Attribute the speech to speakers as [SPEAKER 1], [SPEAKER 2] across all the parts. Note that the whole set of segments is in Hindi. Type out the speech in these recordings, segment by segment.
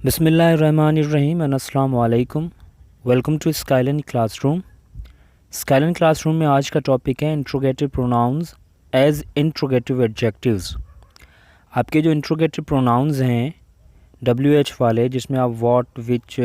[SPEAKER 1] बिस्मिल्लाहिर्रहमानिर्रहीम एंड अस्सलाम वालेकुम। Welcome to skyline classroom. Skyline classroom में आज का टॉपिक है interrogative pronouns as interrogative adjectives. आपके जो इंट्रोगेटिव प्रोनाउंस हैं WH वाले, जिसमें आप व्हाट, विच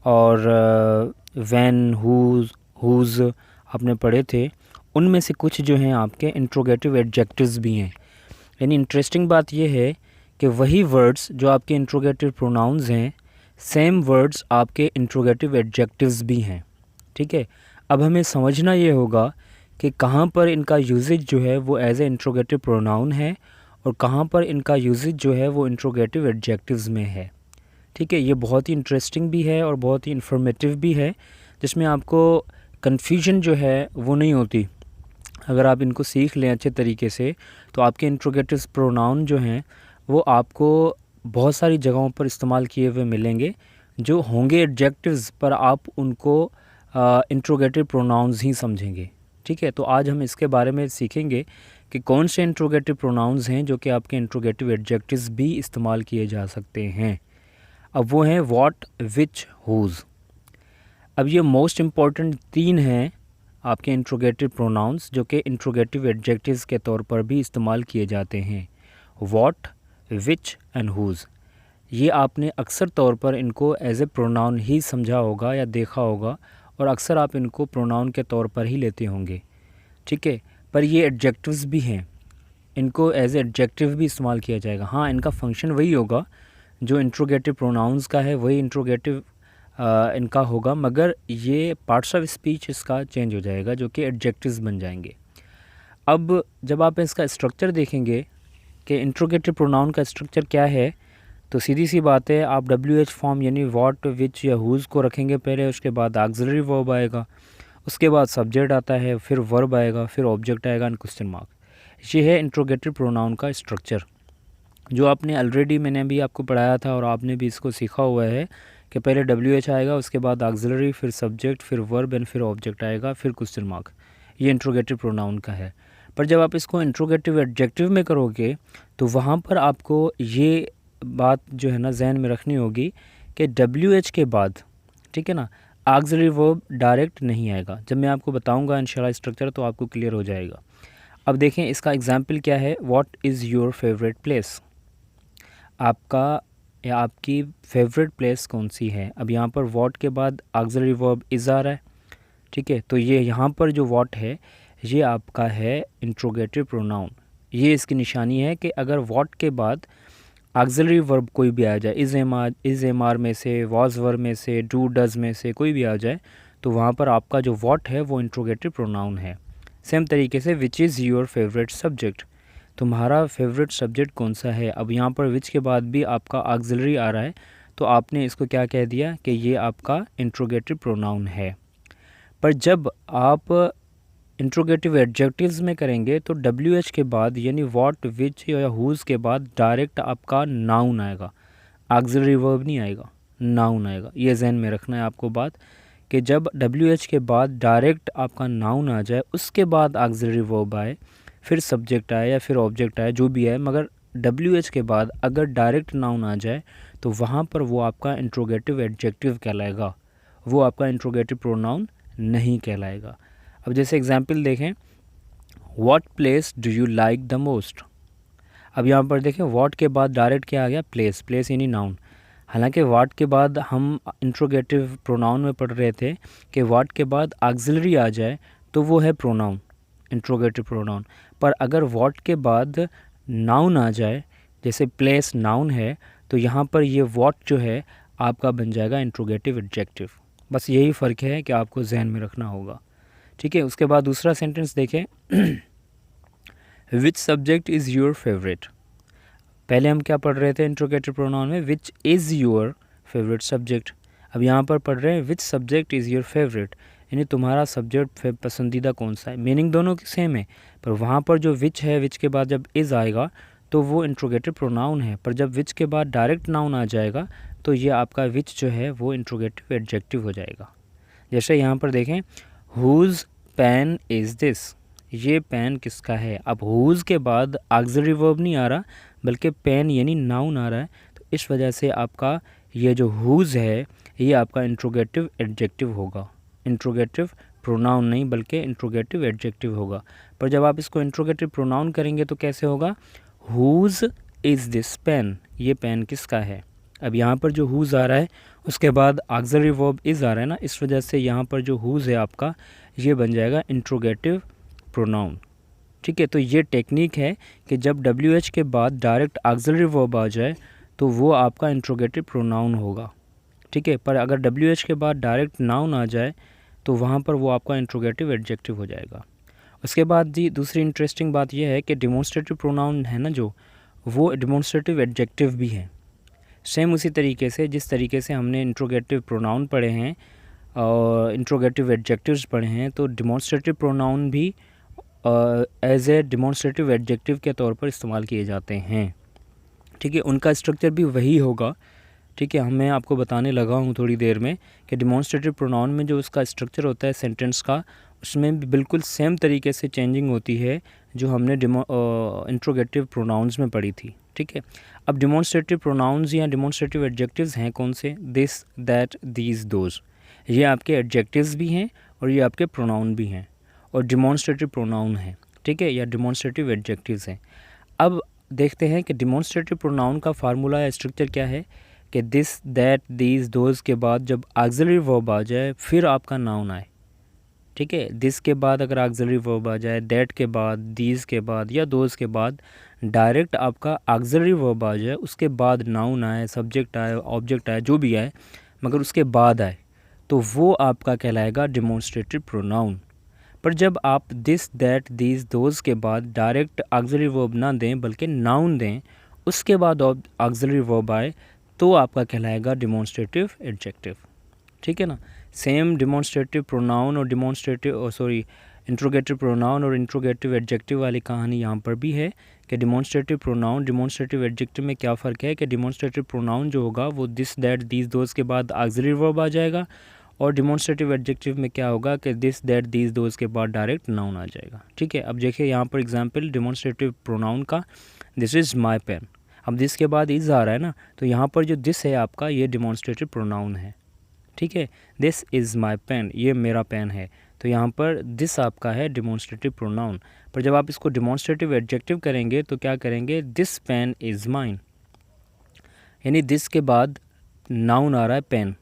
[SPEAKER 1] और व्हेन, हुज आपने पढ़े थे, उनमें से कुछ जो हैं आपके इंट्रोगेटिव एडजेक्टिव्स भी हैं। यानी इंटरेस्टिंग बात यह है कि वही वर्ड्स जो आपके इंट्रोगेटिव प्रोनाउंस हैं, सेम वर्ड्स आपके इंट्रोगेटिव एडजेक्टिव्स भी हैं। ठीक है, अब हमें समझना ये होगा कि कहाँ पर इनका यूजेज जो है वो एज ए इंट्रोगेटिव प्रोनाउन है और कहाँ पर इनका यूजेज जो है वो इंट्रोगेटिव एडजेक्टिव्स में है। ठीक है, ये बहुत ही इंटरेस्टिंग भी है और बहुत ही इन्फॉर्मेटिव भी है, जिसमें आपको कन्फ्यूजन जो है वो नहीं होती। अगर आप इनको सीख लें अच्छे तरीके से तो आपके इंट्रोगेटिव प्रोनाउन जो हैं वो आपको बहुत सारी जगहों पर इस्तेमाल किए हुए मिलेंगे। जो होंगे एडजेक्टिव्स पर आप उनको इंट्रोगेटिव प्रोनाउंस ही समझेंगे। ठीक है, तो आज हम इसके बारे में सीखेंगे कि कौन से इंट्रोगेटिव प्रोनाउंस हैं जो कि आपके इंट्रोगेटिव एडजेक्टिव्स भी इस्तेमाल किए जा सकते हैं। अब वो हैं व्हाट, विच, हुज। अब ये मोस्ट इम्पॉर्टेंट 3 हैं आपके इंट्रोगेटिव प्रोनाउंस जो कि इंट्रोगेटिव एडजेक्टिव्स के तौर पर भी इस्तेमाल किए जाते हैं। What, which and whose. ये आपने अक्सर तौर पर इनको एज ए प्रोनाउन ही समझा होगा या देखा होगा, और अक्सर आप इनको प्रोनाउन के तौर पर ही लेते होंगे। ठीक है, पर ये एडजेक्टिव्स भी हैं, इनको एज एडजेक्टिव भी इस्तेमाल किया जाएगा। हाँ, इनका फंक्शन वही होगा जो इंट्रोगेटिव प्रोनाउंस का है, वही इंट्रोगेटिव इनका होगा, मगर ये पार्ट्स ऑफ स्पीच इसका चेंज हो जाएगा जो कि एडजेक्टिव्स बन जाएंगे। अब जब आप इसका स्ट्रक्चर देखेंगे कि इंट्रोगेटिव प्रोनाउन का स्ट्रक्चर क्या है, तो सीधी सी बात है, आप WH फॉर्म यानी व्हाट, विच या हुज को रखेंगे पहले, उसके बाद ऑक्सिलरी वर्ब आएगा, उसके बाद सब्जेक्ट आता है, फिर वर्ब आएगा, फिर ऑब्जेक्ट आएगा एंड क्वेश्चन मार्क। ये है इंट्रोगेटिव प्रोनाउन का स्ट्रक्चर, जो आपने ऑलरेडी मैंने भी आपको पढ़ाया था और आपने भी इसको सीखा हुआ है कि पहले WH आएगा, उसके बाद ऑक्सिलरी, फिर सब्जेक्ट, फिर वर्ब एंड फिर ऑब्जेक्ट आएगा, फिर क्वेश्चन मार्क। ये इंट्रोगेटिव प्रोनाउन का है। पर जब आप इसको इंट्रोगेटिव एडजेक्टिव में करोगे तो वहाँ पर आपको ये बात जो है ना जहन में रखनी होगी कि WH के बाद, ठीक है ना, ऑक्सिलरी वर्ब डायरेक्ट नहीं आएगा। जब मैं आपको बताऊंगा इंशाल्लाह स्ट्रक्चर तो आपको क्लियर हो जाएगा। अब देखें इसका एग्जाम्पल क्या है। What is your favourite place. आपका या आपकी फेवरेट प्लेस कौन सी है। अब यहाँ पर व्हाट के बाद ऑक्सिलरी वर्ब इज़ आ रहा है। ठीक है, तो ये यहाँ पर जो व्हाट है ये आपका है इंट्रोगेटिव प्रोनाउन। ये इसकी निशानी है कि अगर व्हाट के बाद ऑक्सिलरी वर्ब कोई भी आ जाए, इज़ एम आर में से, वाज वर में से, डू डज में से कोई भी आ जाए, तो वहाँ पर आपका जो व्हाट है वो इंट्रोगेटिव प्रोनाउन है। सेम तरीके से which is your favourite subject. तुम्हारा फेवरेट सब्जेक्ट कौन सा है। अब यहाँ पर विच के बाद भी आपका ऑक्सिलरी आ रहा है, तो आपने इसको क्या कह दिया कि ये आपका इंट्रोगेटिव प्रोनाउन है। पर जब आप इंट्रोगेटिव एडजेक्टिव्स में करेंगे तो WH के बाद यानी व्हाट, विच या हुज के बाद डायरेक्ट आपका नाउन आएगा, ऑक्सिलरी वर्ब नहीं आएगा, नाउन आएगा। ये जहन में रखना है आपको बात कि जब WH के बाद डायरेक्ट आपका नाउन आ जाए, उसके बाद ऑक्सिलरी वर्ब आए, फिर सब्जेक्ट आए या फिर ऑब्जेक्ट आए, जो भी है, मगर WH के बाद अगर डायरेक्ट नाउन आ जाए तो वहाँ पर वो आपका इंट्रोगेटिव एडजेक्टिव कहलाएगा, वो आपका इंट्रोगेटिव प्रोनाउन नहीं कहलाएगा। अब जैसे एग्जांपल देखें, what place do you like the most. अब यहाँ पर देखें व्हाट के बाद डायरेक्ट क्या आ गया, प्लेस। प्लेस यानी नाउन। हालांकि व्हाट के बाद हम इंट्रोगेटिव प्रोनाउन में पढ़ रहे थे कि व्हाट के बाद ऑक्सिलरी आ जाए तो वो है प्रोनाउन, इंट्रोगेटिव प्रोनाउन। पर अगर व्हाट के बाद नाउन आ जाए, जैसे प्लेस नाउन है, तो यहाँ पर ये व्हाट जो है आपका बन जाएगा इंट्रोगेटिव एडजेक्टिव। बस यही फ़र्क है कि आपको जहन में रखना होगा। ठीक है, उसके बाद दूसरा सेंटेंस देखें, which subject is your favourite. पहले हम क्या पढ़ रहे थे इंट्रोगेटिव प्रोनाउन में, which is your favourite subject. अब यहाँ पर पढ़ रहे हैं which subject is your favourite, यानी तुम्हारा सब्जेक्ट पसंदीदा कौन सा है। मीनिंग दोनों की सेम है, पर वहाँ पर जो विच है, विच के बाद जब इज़ आएगा तो वो इंट्रोगेटिव प्रोनाउन है, पर जब विच के बाद डायरेक्ट नाउन आ जाएगा तो ये आपका विच जो है वो इंट्रोगेटिव एडजेक्टिव हो जाएगा। जैसे यहाँ पर देखें, हुज पेन इज़ दिस। ये पेन किसका है। अब हुज के बाद ऑक्सिलरी वर्ब नहीं आ रहा, बल्कि पेन यानी नाउन आ रहा है, तो इस वजह से आपका ये जो हुज़ है ये आपका इंट्रोगेटिव एडजेक्टिव होगा, इंट्रोगेटिव प्रोनाउन नहीं बल्कि इंट्रोगेटिव एडजेक्टिव होगा। पर जब आप इसको इंट्रोगेटिव प्रोनाउन करेंगे तो कैसे होगा, हुज़ इज़ दिस पेन, ये पेन किसका है। अब यहाँ पर जो हुज़ आ रहा है उसके बाद ऑक्सिलरी वर्ब इज़ आ रहा है ना, इस वजह से यहाँ पर जो हुज़ है आपका ये बन जाएगा इंट्रोगेटिव प्रोनाउन। ठीक है, तो ये टेक्निक है कि जब WH के बाद डायरेक्ट ऑक्सिलरी वर्ब आ जाए तो वो आपका इंट्रोगेटिव प्रोनाउन होगा। ठीक है, पर अगर WH के बाद डायरेक्ट नाउन आ जाए तो वहाँ पर वो आपका इंट्रोगेटिव एडजेक्टिव हो जाएगा। उसके बाद जी दूसरी इंटरेस्टिंग बात यह है कि डिमॉन्स्ट्रेटिव प्रोनाउन है ना जो, वो डिमॉन्स्ट्रेटिव एडजेक्टिव भी हैं। सेम उसी तरीके से जिस तरीके से हमने इंट्रोगेटिव प्रोनाउन पढ़े हैं और इंट्रोगेटिव एडजेक्टिव्स पढ़े हैं, तो डिमॉन्स्ट्रेटिव प्रोनाउन भी एज ए डिमॉन्स्ट्रेटिव एडजेक्टिव के तौर पर इस्तेमाल किए जाते हैं। ठीक है, उनका स्ट्रक्चर भी वही होगा। ठीक है, मैं आपको बताने लगा हूँ थोड़ी देर में कि डिमॉन्स्ट्रेटिव प्रोनाउन में जो उसका स्ट्रक्चर होता है सेंटेंस का, उसमें भी बिल्कुल सेम तरीके से चेंजिंग होती है जो हमने इंट्रोगेटिव प्रोनाउंस में पढ़ी थी। ठीक है, अब डिमॉन्स्ट्रेटिव प्रोनाउंस या डिमॉन्स्ट्रेटिव एडजेक्टिव्स हैं कौन से, दिस, दैट, दीज, दोज, ये आपके एडजेक्टिव्स भी हैं और ये आपके प्रोनाउन भी हैं और डिमॉन्स्ट्रेटिव प्रोनाउन है। ठीक है, या डिमॉन्स्ट्रेटिव एडजेक्टिव्स हैं। अब देखते हैं कि डिमॉन्स्ट्रेटिव प्रोनाउन का फार्मूला या स्ट्रक्चर क्या है कि दिस, दैट, दीज, दोज के बाद जब ऑक्सिलरी वर्ब आ जाए फिर आपका नाउन आए। ठीक है, दिस के बाद अगर ऑक्सिलरी वर्ब आ जाए, दैट के बाद, दीज के बाद या दोज के बाद डायरेक्ट आपका ऑक्सिलरी वर्ब आ जाए, उसके बाद नाउन आए, सब्जेक्ट आए, ऑब्जेक्ट आए, जो भी आए, मगर उसके बाद आए, तो वो आपका कहलाएगा डिमॉन्स्ट्रेटिव प्रोनाउन। पर जब आप दिस, दैट, दीज, दोज के बाद डायरेक्ट ऑक्सिलरी वर्ब ना दें बल्कि नाउन दें, उसके बाद ऑक्सिलरी वर्ब आए, तो आपका कहलाएगा डिमॉन्स्ट्रेटिव एडजेक्टिव। ठीक है ना, सेम डिमॉन्स्ट्रेटिव प्रोनाउन और इंट्रोगेटिव प्रोनाउन और इंट्रोगेटिव एडजेक्टिव वाली कहानी यहाँ पर भी है कि डिमॉन्स्ट्रेटिव प्रोनाउन, डिमॉन्स्ट्रेटिव एडजेक्टिव में क्या फ़र्क है कि डिमॉन्स्ट्रेटिव प्रोनाउन जो होगा वो दिस, दैट, दीज, दोज के बाद ऑक्सिलरी वर्ब आ जाएगा और डिमॉन्स्ट्रेटिव एडजेक्टिव में क्या होगा कि दिस, दैट, दीज, दोज के बाद डायरेक्ट नाउन आ जाएगा। ठीक है, अब देखिए यहाँ पर एग्जांपल डिमॉन्स्ट्रेटिव प्रोनाउन का, दिस इज़ माय पेन। अब दिस के बाद इज़ आ रहा है ना, तो यहाँ पर जो दिस है आपका ये डिमॉन्स्ट्रेटिव प्रोनाउन है। ठीक है, दिस इज़ माय पेन, ये मेरा पेन है, तो यहाँ पर दिस आपका है डिमॉन्स्ट्रेटिव प्रोनाउन। पर जब आप इसको डिमॉन्स्ट्रेटिव एडजेक्टिव करेंगे तो क्या करेंगे, दिस पेन इज़ माइन, यानी दिस के बाद नाउन आ रहा है पेन,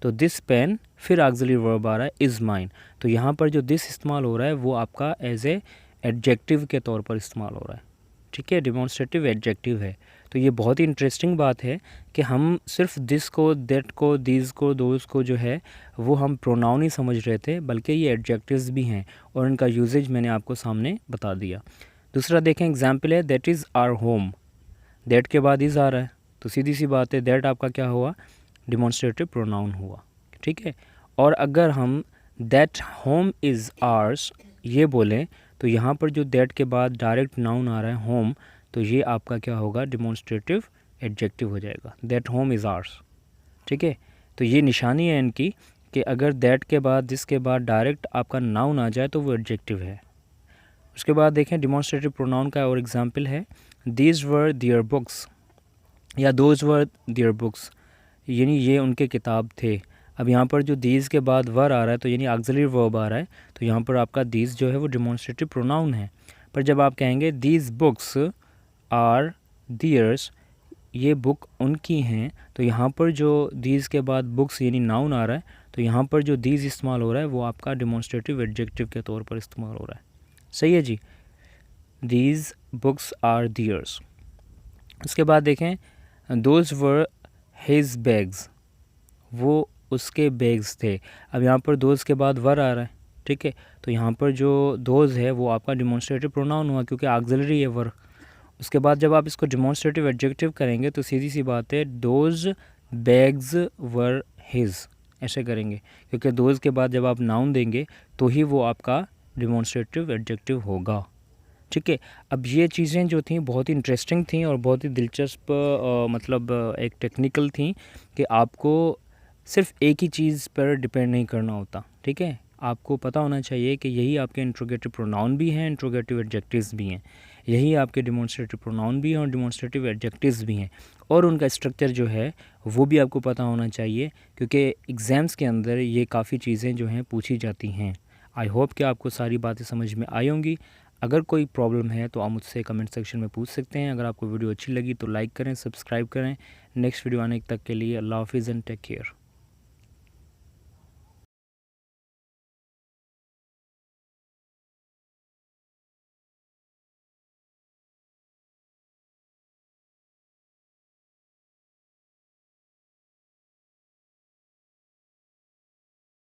[SPEAKER 1] तो दिस पेन फिर ऑक्सिलरी वर्ब आ रहा है इज़ माइन, तो यहाँ पर जो दिस इस्तेमाल हो रहा है वो आपका एज ए एडजेक्टिव के तौर पर इस्तेमाल हो रहा है। ठीक है, डिमॉन्स्ट्रेटिव एडजेक्टिव है। तो ये बहुत ही इंटरेस्टिंग बात है कि हम सिर्फ दिस को, दैट को, दीज को, दोज को जो है वो हम प्रोनाउन ही समझ रहे थे, बल्कि ये एडजेक्टिव्स भी हैं और इनका यूजेज मैंने आपको सामने बता दिया। दूसरा देखें एग्जाम्पल है that is our home, that के बाद इज़ आ रहा है, तो सीधी सी बात है दैट आपका क्या हुआ, डिमॉन्स्ट्रेटिव प्रोनाउन हुआ। ठीक है, और अगर हम दैट होम इज़ आवर्स ये बोलें तो यहाँ पर जो दैट के बाद डायरेक्ट नाउन आ रहा है होम, तो ये आपका क्या होगा, डिमॉन्स्ट्रेटिव एडजेक्टिव हो जाएगा, दैट होम इज़ आवर्स। ठीक है, तो ये निशानी है इनकी कि अगर दैट के बाद, दिस के बाद डायरेक्ट आपका नाउन आ जाए तो वो एडजेक्टिव है। उसके बाद देखें डिमॉन्स्ट्रेटिव प्रोनाउन का और एग्जांपल है दीज वर देयर बुक्स या दोज वर देयर बुक्स, यानी ये उनके किताब थे। अब यहाँ पर जो दीज के बाद वर आ रहा है तो यानी ऑक्सिलरी वर्ब आ रहा है, तो यहाँ पर आपका दीज जो है वो डिमॉन्स्ट्रेटिव प्रोनाउन है। पर जब आप कहेंगे दीज बुक्स आर दियर्स, ये बुक उनकी हैं, तो यहाँ पर जो दीज के बाद बुक्स यानी नाउन आ रहा है, तो यहाँ पर जो दीज इस्तेमाल हो रहा है वो आपका डिमॉन्स्ट्रेटिव एडजेक्टिव के तौर पर इस्तेमाल हो रहा है। सही है जी, दीज बुक्स आर दियर्स। उसके बाद देखें दोज वर हिज बैग्स, वो उसके बैग्स थे। अब यहाँ पर दोज के बाद वर आ रहा है। ठीक है, तो यहाँ पर जो दोज है वो आपका डिमॉन्स्ट्रेटिव प्रोनाउन हुआ क्योंकि ऑक्सिलरी है वर। उसके बाद जब आप इसको डिमॉन्स्ट्रेटिव एडजेक्टिव करेंगे तो सीधी सी बात है दोज बैग्स वर हिज, ऐसे करेंगे क्योंकि दोज के बाद जब आप नाउन देंगे तो ही वो आपका डिमॉन्स्ट्रेटिव एडजेक्टिव होगा। ठीक है, अब ये चीज़ें जो थी बहुत ही इंटरेस्टिंग थी और बहुत ही दिलचस्प मतलब एक टेक्निकल थी कि आपको सिर्फ एक ही चीज़ पर डिपेंड नहीं करना होता। ठीक है, आपको पता होना चाहिए कि यही आपके इंट्रोगेटिव प्रोनाउन भी हैं, इंट्रोगेटिव एडजेक्टिव्स भी हैं। यही आपके डिमॉन्स्ट्रेटिव प्रोनाउन भी हैं और डिमॉन्स्ट्रेटिव एडजेक्टिव्स भी हैं, और उनका स्ट्रक्चर जो है वो भी आपको पता होना चाहिए, क्योंकि एग्ज़ाम्स के अंदर ये काफ़ी चीज़ें जो हैं पूछी जाती हैं। आई होप कि आपको सारी बातें समझ में आई होंगी। अगर कोई प्रॉब्लम है तो आप मुझसे कमेंट सेक्शन में पूछ सकते हैं। अगर आपको वीडियो अच्छी लगी तो लाइक करें, सब्सक्राइब करें। नेक्स्ट वीडियो आने तक के लिए अल्लाह हाफिज़ एंड टेक केयर।